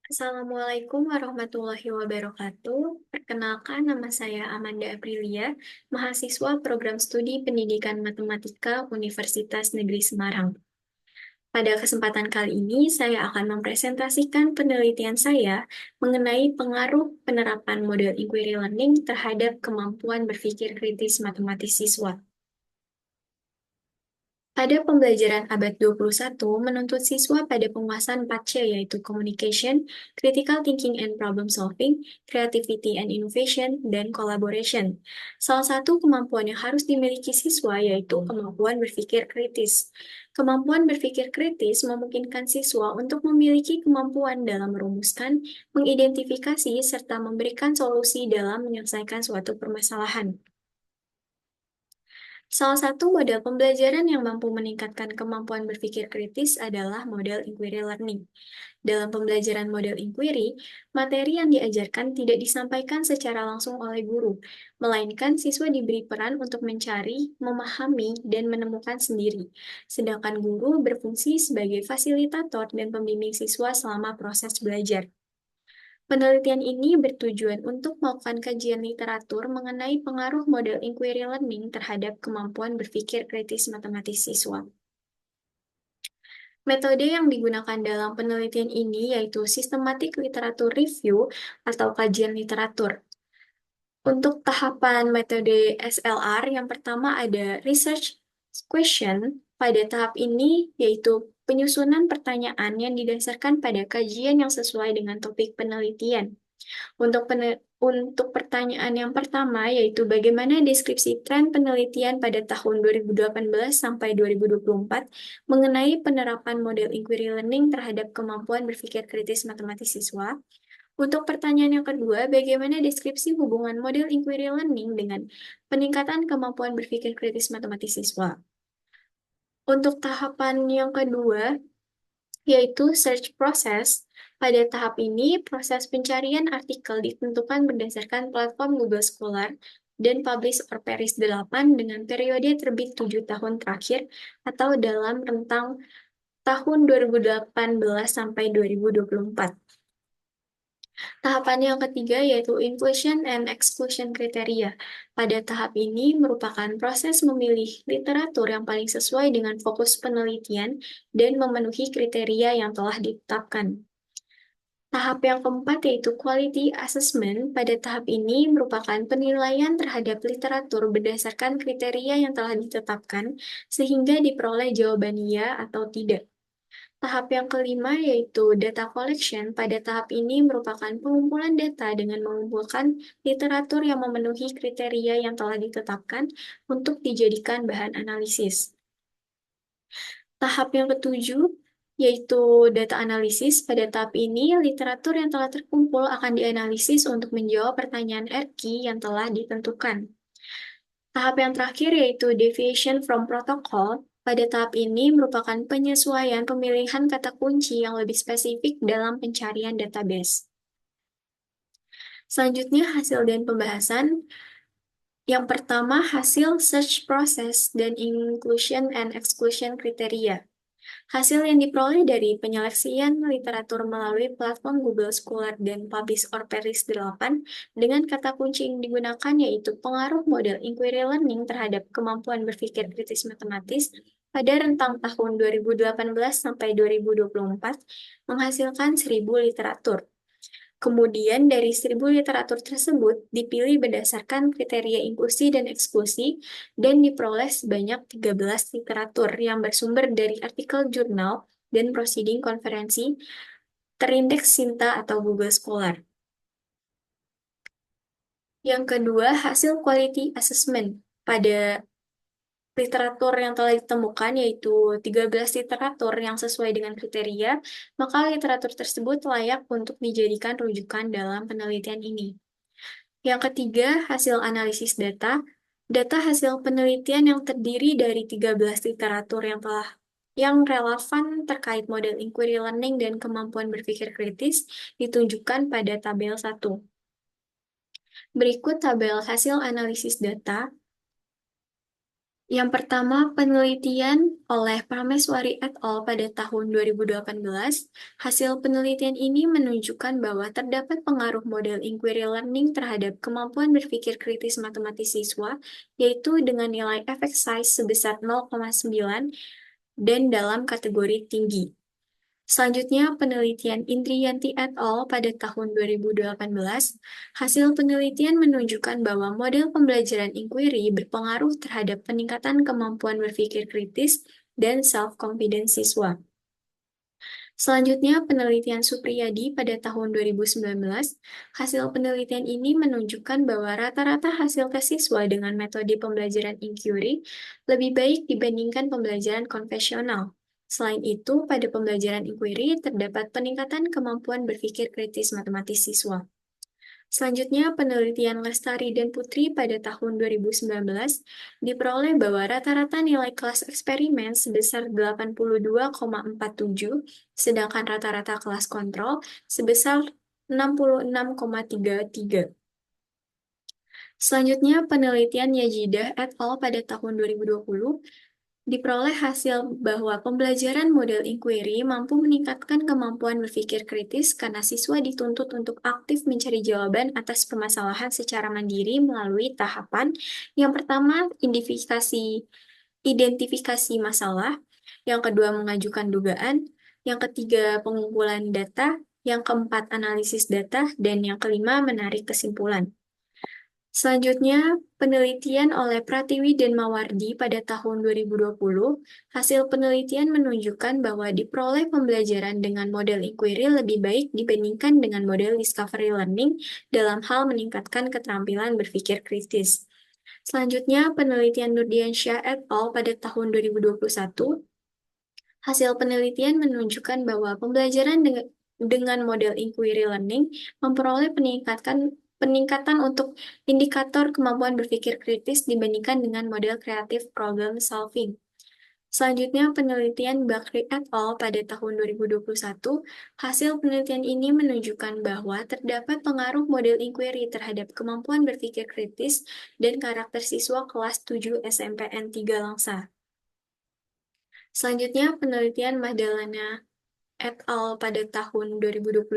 Assalamualaikum warahmatullahi wabarakatuh. Perkenalkan, nama saya Amanda Aprilia, mahasiswa program studi Pendidikan Matematika Universitas Negeri Semarang. Pada kesempatan kali ini, saya akan mempresentasikan penelitian saya mengenai pengaruh penerapan model inquiry learning terhadap kemampuan berpikir kritis matematis siswa. Pada pembelajaran abad 21, menuntut siswa pada penguasaan 4C yaitu communication, critical thinking and problem solving, creativity and innovation, dan collaboration. Salah satu kemampuan yang harus dimiliki siswa yaitu kemampuan berpikir kritis. Kemampuan berpikir kritis memungkinkan siswa untuk memiliki kemampuan dalam merumuskan, mengidentifikasi, serta memberikan solusi dalam menyelesaikan suatu permasalahan. Salah satu model pembelajaran yang mampu meningkatkan kemampuan berpikir kritis adalah model inquiry learning. Dalam pembelajaran model inquiry, materi yang diajarkan tidak disampaikan secara langsung oleh guru, melainkan siswa diberi peran untuk mencari, memahami, dan menemukan sendiri. Sedangkan guru berfungsi sebagai fasilitator dan pembimbing siswa selama proses belajar. Penelitian ini bertujuan untuk melakukan kajian literatur mengenai pengaruh model inquiry learning terhadap kemampuan berpikir kritis matematis siswa. Metode yang digunakan dalam penelitian ini yaitu systematic literature review atau kajian literatur. Untuk tahapan metode SLR, yang pertama ada research question. Pada tahap ini yaitu penyusunan pertanyaan yang didasarkan pada kajian yang sesuai dengan topik penelitian. Untuk pertanyaan yang pertama, yaitu bagaimana deskripsi tren penelitian pada tahun 2018 sampai 2024 mengenai penerapan model inquiry learning terhadap kemampuan berpikir kritis matematis siswa. Untuk pertanyaan yang kedua, bagaimana deskripsi hubungan model inquiry learning dengan peningkatan kemampuan berpikir kritis matematis siswa. Untuk tahapan yang kedua, yaitu search process. Pada tahap ini, proses pencarian artikel ditentukan berdasarkan platform Google Scholar dan publish or perish 8 dengan periode terbit 7 tahun terakhir atau dalam rentang tahun 2018 sampai 2024. Tahapan yang ketiga yaitu inclusion and exclusion criteria. Pada tahap ini merupakan proses memilih literatur yang paling sesuai dengan fokus penelitian dan memenuhi kriteria yang telah ditetapkan. Tahap yang keempat yaitu quality assessment. Pada tahap ini merupakan penilaian terhadap literatur berdasarkan kriteria yang telah ditetapkan sehingga diperoleh jawaban ya atau tidak. Tahap yang kelima yaitu data collection. Pada tahap ini merupakan pengumpulan data dengan mengumpulkan literatur yang memenuhi kriteria yang telah ditetapkan untuk dijadikan bahan analisis. Tahap yang ketujuh yaitu data analisis. Pada tahap ini, literatur yang telah terkumpul akan dianalisis untuk menjawab pertanyaan RQ yang telah ditentukan. Tahap yang terakhir yaitu deviation from protocol. Pada tahap ini merupakan penyesuaian pemilihan kata kunci yang lebih spesifik dalam pencarian database. Selanjutnya, hasil dan pembahasan. Yang pertama, hasil search process dan inclusion and exclusion criteria. Hasil yang diperoleh dari penyeleksian literatur melalui platform Google Scholar dan Publish or Perish 8 dengan kata kunci yang digunakan yaitu pengaruh model inquiry learning terhadap kemampuan berpikir kritis matematis pada rentang tahun 2018 sampai 2024 menghasilkan 1.000 literatur. Kemudian dari 1.000 literatur tersebut dipilih berdasarkan kriteria inklusi dan eksklusi dan diperoleh sebanyak 13 literatur yang bersumber dari artikel jurnal dan proceeding konferensi terindeks Sinta atau Google Scholar. Yang kedua, hasil quality assessment. Pada literatur yang telah ditemukan, yaitu 13 literatur yang sesuai dengan kriteria, maka literatur tersebut layak untuk dijadikan rujukan dalam penelitian ini. Yang ketiga, hasil analisis data. Data hasil penelitian yang terdiri dari 13 literatur yang relevan terkait model inquiry learning dan kemampuan berpikir kritis ditunjukkan pada tabel 1. Berikut tabel hasil analisis data. Yang pertama, penelitian oleh Prameswari et al. Pada tahun 2018. Hasil penelitian ini menunjukkan bahwa terdapat pengaruh model inquiry learning terhadap kemampuan berpikir kritis matematis siswa, yaitu dengan nilai effect size sebesar 0,9 dan dalam kategori tinggi. Selanjutnya, penelitian Indriyanti et al. Pada tahun 2018, hasil penelitian menunjukkan bahwa model pembelajaran inquiry berpengaruh terhadap peningkatan kemampuan berpikir kritis dan self-confidence siswa. Selanjutnya, penelitian Supriyadi pada tahun 2019, hasil penelitian ini menunjukkan bahwa rata-rata hasil tes siswa dengan metode pembelajaran inquiry lebih baik dibandingkan pembelajaran konvensional. Selain itu, pada pembelajaran inquiry terdapat peningkatan kemampuan berpikir kritis matematis siswa. Selanjutnya, penelitian Lestari dan Putri pada tahun 2019 diperoleh bahwa rata-rata nilai kelas eksperimen sebesar 82,47, sedangkan rata-rata kelas kontrol sebesar 66,33. Selanjutnya, penelitian Yajidah et al. Pada tahun 2020 diperoleh hasil bahwa pembelajaran model inquiry mampu meningkatkan kemampuan berpikir kritis karena siswa dituntut untuk aktif mencari jawaban atas permasalahan secara mandiri melalui tahapan. Yang pertama, identifikasi masalah. Yang kedua, mengajukan dugaan. Yang ketiga, pengumpulan data. Yang keempat, analisis data. Dan yang kelima, menarik kesimpulan. Selanjutnya, penelitian oleh Pratiwi dan Mawardi pada tahun 2020, hasil penelitian menunjukkan bahwa diperoleh pembelajaran dengan model inquiry lebih baik dibandingkan dengan model discovery learning dalam hal meningkatkan keterampilan berpikir kritis. Selanjutnya, penelitian Nurdiansyah et al. Pada tahun 2021, hasil penelitian menunjukkan bahwa pembelajaran dengan model inquiry learning memperoleh peningkatan untuk indikator kemampuan berpikir kritis dibandingkan dengan model creative problem solving. Selanjutnya, penelitian Bakri et al. Pada tahun 2021, hasil penelitian ini menunjukkan bahwa terdapat pengaruh model inquiry terhadap kemampuan berpikir kritis dan karakter siswa kelas 7 SMPN 3 Langsa. Selanjutnya, penelitian Mahdalena et al. Pada tahun 2022,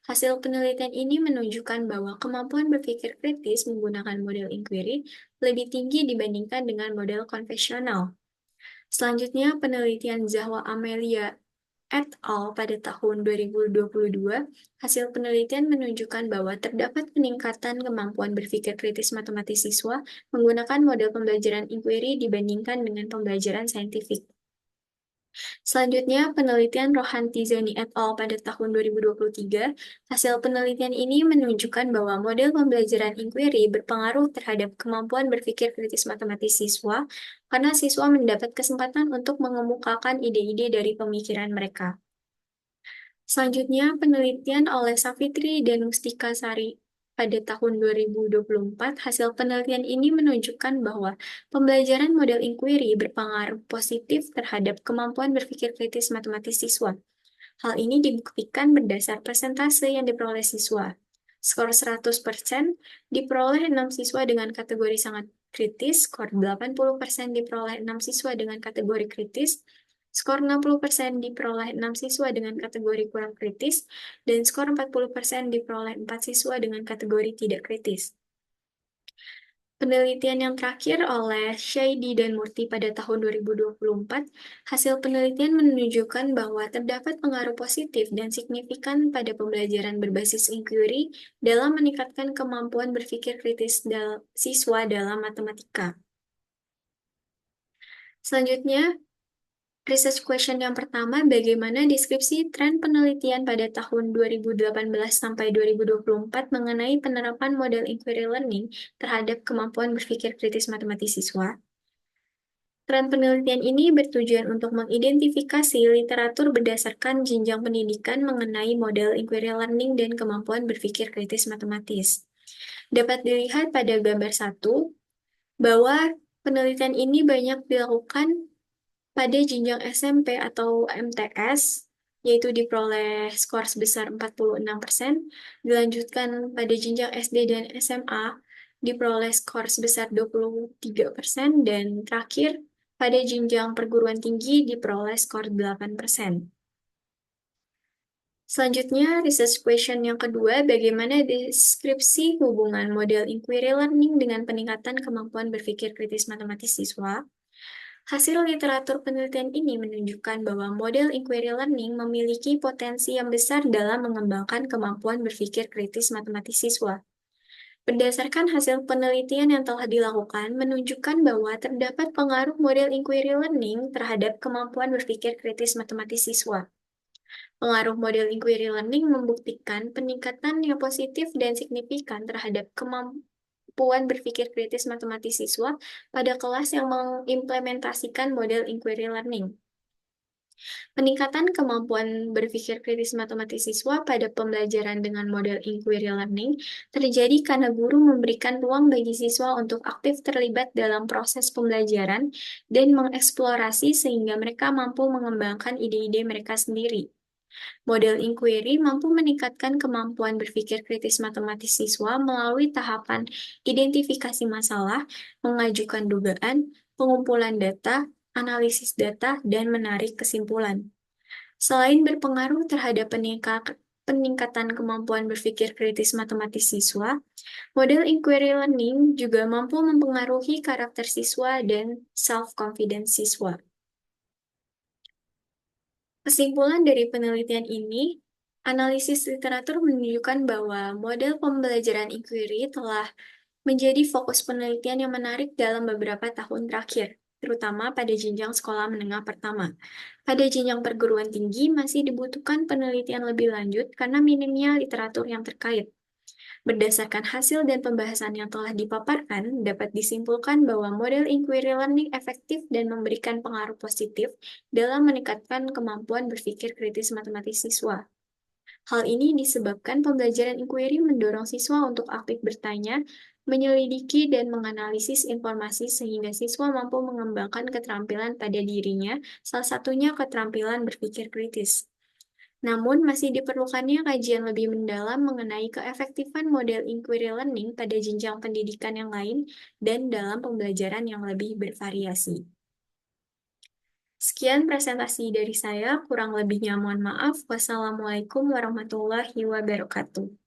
hasil penelitian ini menunjukkan bahwa kemampuan berpikir kritis menggunakan model inquiry lebih tinggi dibandingkan dengan model konvensional. Selanjutnya, penelitian Zahwa Amelia et al. Pada tahun 2022, hasil penelitian menunjukkan bahwa terdapat peningkatan kemampuan berpikir kritis matematis siswa menggunakan model pembelajaran inquiry dibandingkan dengan pembelajaran saintifik. Selanjutnya, penelitian Rohanti Zani et al. Pada tahun 2023, hasil penelitian ini menunjukkan bahwa model pembelajaran inquiry berpengaruh terhadap kemampuan berpikir kritis matematis siswa, karena siswa mendapat kesempatan untuk mengemukakan ide-ide dari pemikiran mereka. Selanjutnya, penelitian oleh Savitri dan Mustika Sari pada tahun 2024, hasil penelitian ini menunjukkan bahwa pembelajaran model inquiry berpengaruh positif terhadap kemampuan berpikir kritis matematis siswa. Hal ini dibuktikan berdasar persentase yang diperoleh siswa. Skor 100% diperoleh 6 siswa dengan kategori sangat kritis, skor 80% diperoleh 6 siswa dengan kategori kritis, skor 60% diperoleh 6 siswa dengan kategori kurang kritis, dan skor 40% diperoleh 4 siswa dengan kategori tidak kritis. Penelitian yang terakhir oleh Shaidi dan Murti pada tahun 2024, hasil penelitian menunjukkan bahwa terdapat pengaruh positif dan signifikan pada pembelajaran berbasis inquiry dalam meningkatkan kemampuan berpikir kritis siswa dalam matematika. Selanjutnya, research question yang pertama, bagaimana deskripsi tren penelitian pada tahun 2018 sampai 2024 mengenai penerapan model inquiry learning terhadap kemampuan berpikir kritis matematis siswa? Tren penelitian ini bertujuan untuk mengidentifikasi literatur berdasarkan jenjang pendidikan mengenai model inquiry learning dan kemampuan berpikir kritis matematis. Dapat dilihat pada gambar 1 bahwa penelitian ini banyak dilakukan pada jenjang SMP atau MTS, yaitu diperoleh skor sebesar 46%, dilanjutkan pada jenjang SD dan SMA diperoleh skor sebesar 23%, dan terakhir, pada jenjang perguruan tinggi diperoleh skor 8%. Selanjutnya, research question yang kedua, bagaimana deskripsi hubungan model inquiry learning dengan peningkatan kemampuan berpikir kritis matematis siswa? Hasil literatur penelitian ini menunjukkan bahwa model inquiry learning memiliki potensi yang besar dalam mengembangkan kemampuan berpikir kritis matematis siswa. Berdasarkan hasil penelitian yang telah dilakukan, menunjukkan bahwa terdapat pengaruh model inquiry learning terhadap kemampuan berpikir kritis matematis siswa. Pengaruh model inquiry learning membuktikan peningkatan yang positif dan signifikan terhadap kemampuan berpikir kritis matematis siswa pada kelas yang mengimplementasikan model inquiry learning. Peningkatan kemampuan berpikir kritis matematis siswa pada pembelajaran dengan model inquiry learning terjadi karena guru memberikan ruang bagi siswa untuk aktif terlibat dalam proses pembelajaran dan mengeksplorasi sehingga mereka mampu mengembangkan ide-ide mereka sendiri. Model inquiry mampu meningkatkan kemampuan berpikir kritis matematis siswa melalui tahapan identifikasi masalah, mengajukan dugaan, pengumpulan data, analisis data, dan menarik kesimpulan. Selain berpengaruh terhadap peningkatan kemampuan berpikir kritis matematis siswa, model inquiry learning juga mampu mempengaruhi karakter siswa dan self-confidence siswa. Kesimpulan dari penelitian ini, analisis literatur menunjukkan bahwa model pembelajaran inquiry telah menjadi fokus penelitian yang menarik dalam beberapa tahun terakhir, terutama pada jenjang sekolah menengah pertama. Pada jenjang perguruan tinggi masih dibutuhkan penelitian lebih lanjut karena minimnya literatur yang terkait. Berdasarkan hasil dan pembahasan yang telah dipaparkan, dapat disimpulkan bahwa model inquiry learning efektif dan memberikan pengaruh positif dalam meningkatkan kemampuan berpikir kritis matematis siswa. Hal ini disebabkan pembelajaran inquiry mendorong siswa untuk aktif bertanya, menyelidiki, dan menganalisis informasi sehingga siswa mampu mengembangkan keterampilan pada dirinya, salah satunya keterampilan berpikir kritis. Namun, masih diperlukannya kajian lebih mendalam mengenai keefektifan model inquiry learning pada jenjang pendidikan yang lain dan dalam pembelajaran yang lebih bervariasi. Sekian presentasi dari saya, kurang lebihnya mohon maaf. Wassalamualaikum warahmatullahi wabarakatuh.